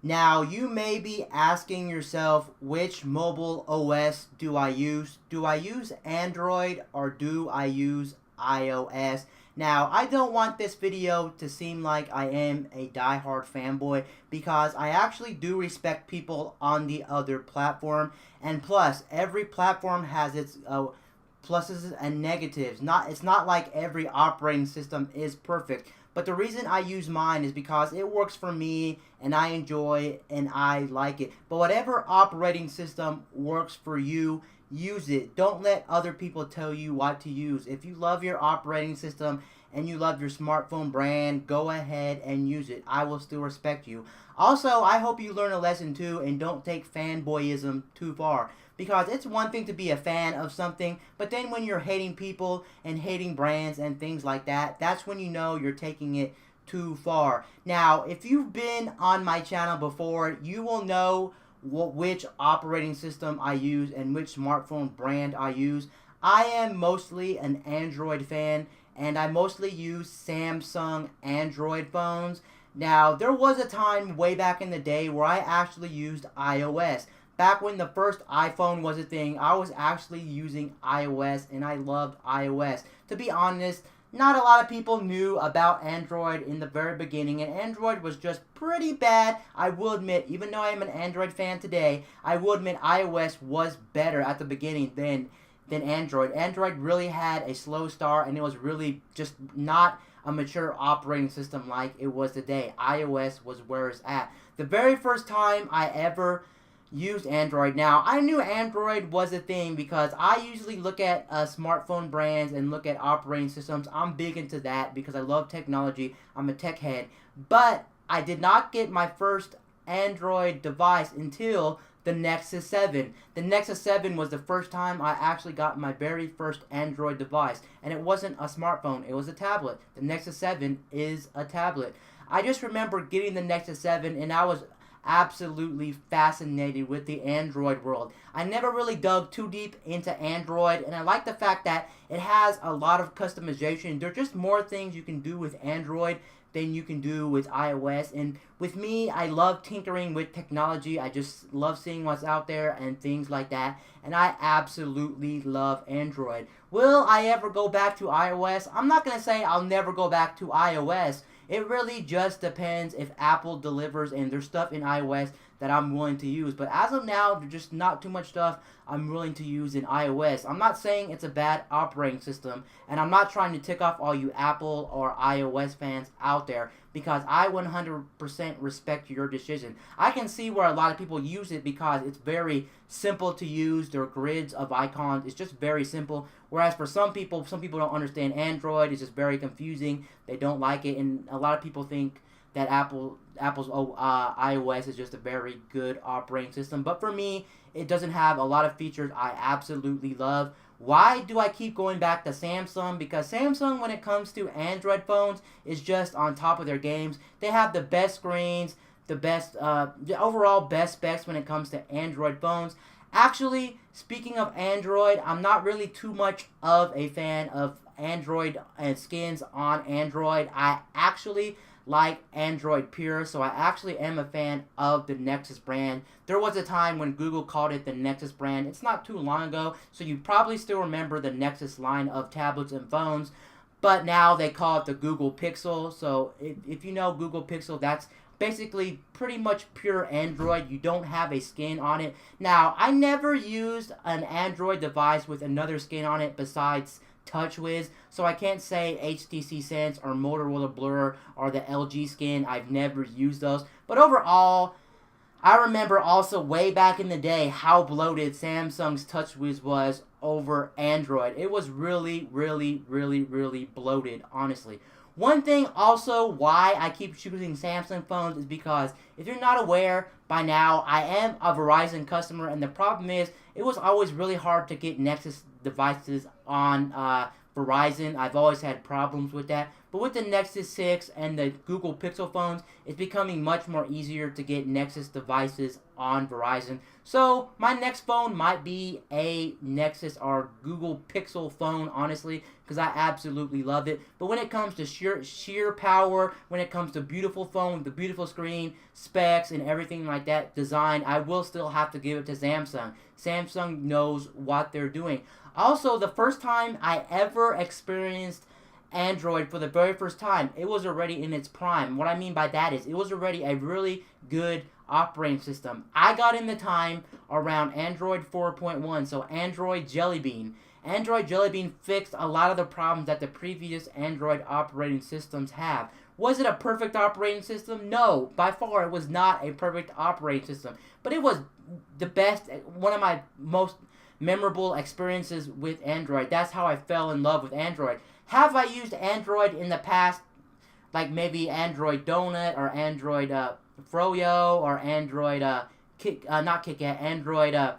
Now, you may be asking yourself, which mobile OS do I use? Do I use Android or do I use iOS? Now, I don't want this video to seem like I am a diehard fanboy because I actually do respect people on the other platform. And plus, every platform has its pluses and negatives. It's not like every operating system is perfect. But the reason I use mine is because it works for me and I enjoy it and I like it. But whatever operating system works for you, use it. Don't let other people tell you what to use. If you love your operating system and you love your smartphone brand, go ahead and use it. I will still respect you. Also, I hope you learn a lesson too and don't take fanboyism too far. Because it's one thing to be a fan of something, but then when you're hating people and hating brands and things like that, that's when you know you're taking it too far. Now, if you've been on my channel before, you will know which operating system I use and which smartphone brand I use. I am mostly an Android fan, and I mostly use Samsung Android phones. Now, there was a time way back in the day where I actually used iOS. Back when the first iPhone was a thing, I was actually using iOS, and I loved iOS. To be honest, not a lot of people knew about Android in the very beginning, and Android was just pretty bad. I will admit, even though I am an Android fan today, I will admit iOS was better at the beginning than Android. Android really had a slow start, and it was really just not a mature operating system like it was today. iOS was where it's at. The very first time I ever used Android. Now, I knew Android was a thing because I usually look at smartphone brands and look at operating systems. I'm big into that because I love technology. I'm a tech head. But I did not get my first Android device until the Nexus 7. The Nexus 7 was the first time I actually got my very first Android device. And it wasn't a smartphone, it was a tablet. The Nexus 7 is a tablet. I just remember getting the Nexus 7 and I was absolutely fascinated with the Android world. I never really dug too deep into Android, and I like the fact that it has a lot of customization. There are just more things you can do with Android than you can do with iOS. And with me, I love tinkering with technology. I just love seeing what's out there and things like that. And I absolutely love Android. Will I ever go back to iOS? I'm not going to say I'll never go back to iOS. It really just depends if Apple delivers and there's stuff in iOS that I'm willing to use. But as of now, there's just not too much stuff I'm willing to use in iOS. I'm not saying it's a bad operating system, and I'm not trying to tick off all you Apple or iOS fans out there because I 100% respect your decision. I can see where a lot of people use it because it's very simple to use. Their grids of icons, it's just very simple. Whereas for some people don't understand Android. It's just very confusing. They don't like it, and a lot of people think that Apple's iOS is just a very good operating system. But for me, it doesn't have a lot of features I absolutely love. Why do I keep going back to Samsung? Because Samsung, when it comes to Android phones, is just on top of their games. They have the best screens, the overall best specs when it comes to Android phones. Actually, speaking of Android, I'm not really too much of a fan of Android and skins on Android. I actually like Android Pure, so I actually am a fan of the Nexus brand. There was a time when Google called it the Nexus brand. It's not too long ago, so you probably still remember the Nexus line of tablets and phones, but now they call it the Google Pixel. So if you know Google Pixel, that's basically pretty much pure Android. You don't have a skin on it. Now, I never used an Android device with another skin on it besides TouchWiz, so I can't say HTC Sense or Motorola Blur or the LG skin. I've never used those. But overall, I remember also way back in the day how bloated Samsung's TouchWiz was over Android. It was really, really, really, really bloated, honestly. One thing also why I keep choosing Samsung phones is because if you're not aware by now, I am a Verizon customer, and the problem is it was always really hard to get Nexus devices on Verizon. I've always had problems with that. But with the Nexus 6 and the Google Pixel phones, it's becoming much more easier to get Nexus devices on Verizon. So my next phone might be a Nexus or Google Pixel phone, honestly, because I absolutely love it. But when it comes to sheer power, when it comes to beautiful phone with the beautiful screen, specs, and everything like that, design, I will still have to give it to Samsung. Samsung knows what they're doing. Also, the first time I ever experienced Android for the very first time, it was already in its prime. What I mean by that is it was already a really good operating system. I got in the time around Android 4.1, so Android Jelly Bean. Android Jelly Bean fixed a lot of the problems that the previous Android operating systems have. Was it a perfect operating system? No, by far it was not a perfect operating system. But it was the best, one of my most memorable experiences with Android. That's how I fell in love with Android. Have I used Android in the past, like maybe Android Donut or Android Froyo or Android not KitKat,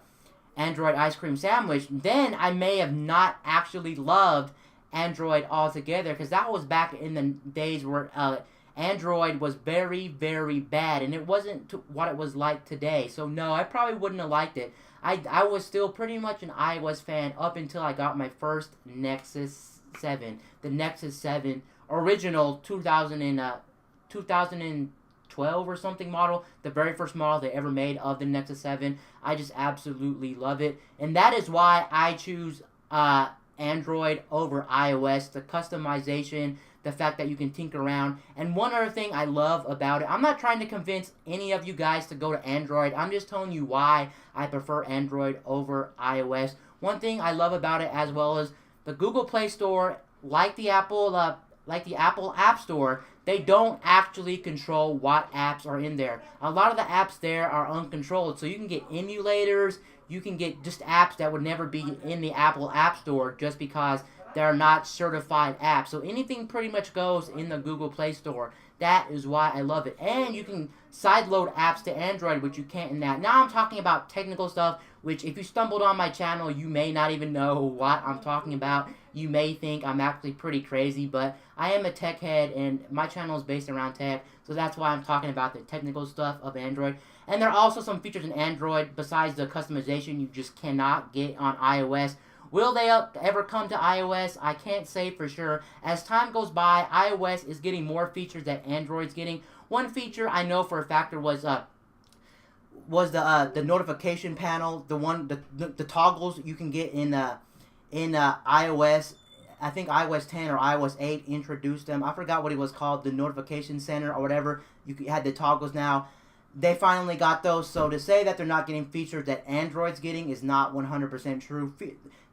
Android Ice Cream Sandwich? Then I may have not actually loved Android altogether, because that was back in the days where Android was very, very bad, and it wasn't what it was like today. So no, I probably wouldn't have liked it. I was still pretty much an iOS fan up until I got my first Nexus 7. The Nexus 7 original 2012 or something model. The very first model they ever made of the Nexus 7. I just absolutely love it. And that is why I choose Android over iOS. The customization, the fact that you can tinker around. And one other thing I love about it, I'm not trying to convince any of you guys to go to Android. I'm just telling you why I prefer Android over iOS. One thing I love about it, as well as the Google Play Store, like the Apple App Store, they don't actually control what apps are in there. A lot of the apps there are uncontrolled, so you can get emulators, you can get just apps that would never be in the Apple App Store just because they're not certified apps. So anything pretty much goes in the Google Play Store. That is why I love it. And you can sideload apps to Android, which you can't in that. Now I'm talking about technical stuff, which if you stumbled on my channel, you may not even know what I'm talking about. You may think I'm actually pretty crazy, but I am a tech head, and my channel is based around tech, so that's why I'm talking about the technical stuff of Android. And there are also some features in Android, besides the customization, you just cannot get on iOS. Will they ever come to iOS? I can't say for sure. As time goes by, iOS is getting more features that Android's getting. One feature I know for a fact was the notification panel, the toggles you can get in iOS. I think iOS 10 or iOS 8 introduced them. I forgot what it was called, the notification center or whatever. You had the toggles now. They finally got those, so to say that they're not getting features that Android's getting is not 100% true.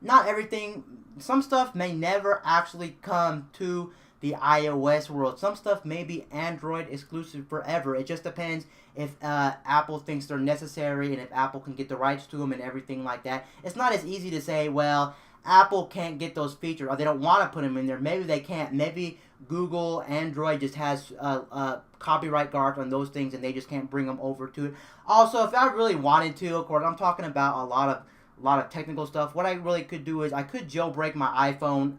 Not everything, some stuff may never actually come to the iOS world. Some stuff may be Android exclusive forever. It just depends if Apple thinks they're necessary and if Apple can get the rights to them and everything like that. It's not as easy to say, well, Apple can't get those features or they don't want to put them in there. Maybe they can't. Maybe Google, Android just has copyright guards on those things and they just can't bring them over to it. Also, if I really wanted to, of course, I'm talking about a lot of technical stuff. What I really could do is I could jailbreak my iPhone,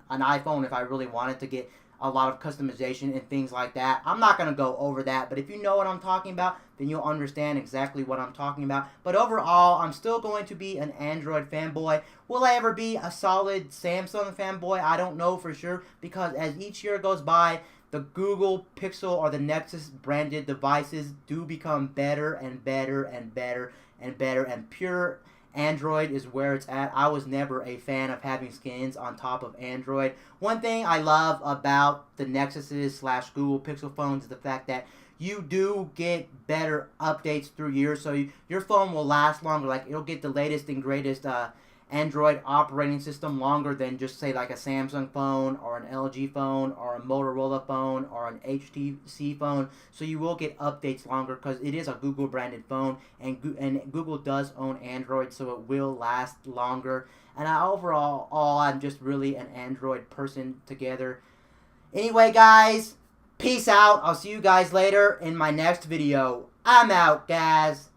if I really wanted to get a lot of customization and things like that. I'm not going to go over that, but if you know what I'm talking about, then you'll understand exactly what I'm talking about. But overall, I'm still going to be an Android fanboy. Will I ever be a solid Samsung fanboy? I don't know for sure, because as each year goes by, the Google Pixel or the Nexus branded devices do become better and better and better and better, and pure Android is where it's at. I was never a fan of having skins on top of Android. One thing I love about the Nexuses / Google Pixel phones is the fact that you do get better updates through years, so your phone will last longer. Like, it'll get the latest and greatest Android operating system longer than just say like a Samsung phone or an LG phone or a Motorola phone or an HTC phone. So you will get updates longer because it is a Google branded phone, and Google does own Android, so it will last longer. And overall, I'm just really an Android person together. Anyway, guys, peace out. I'll see you guys later in my next video. I'm out, guys.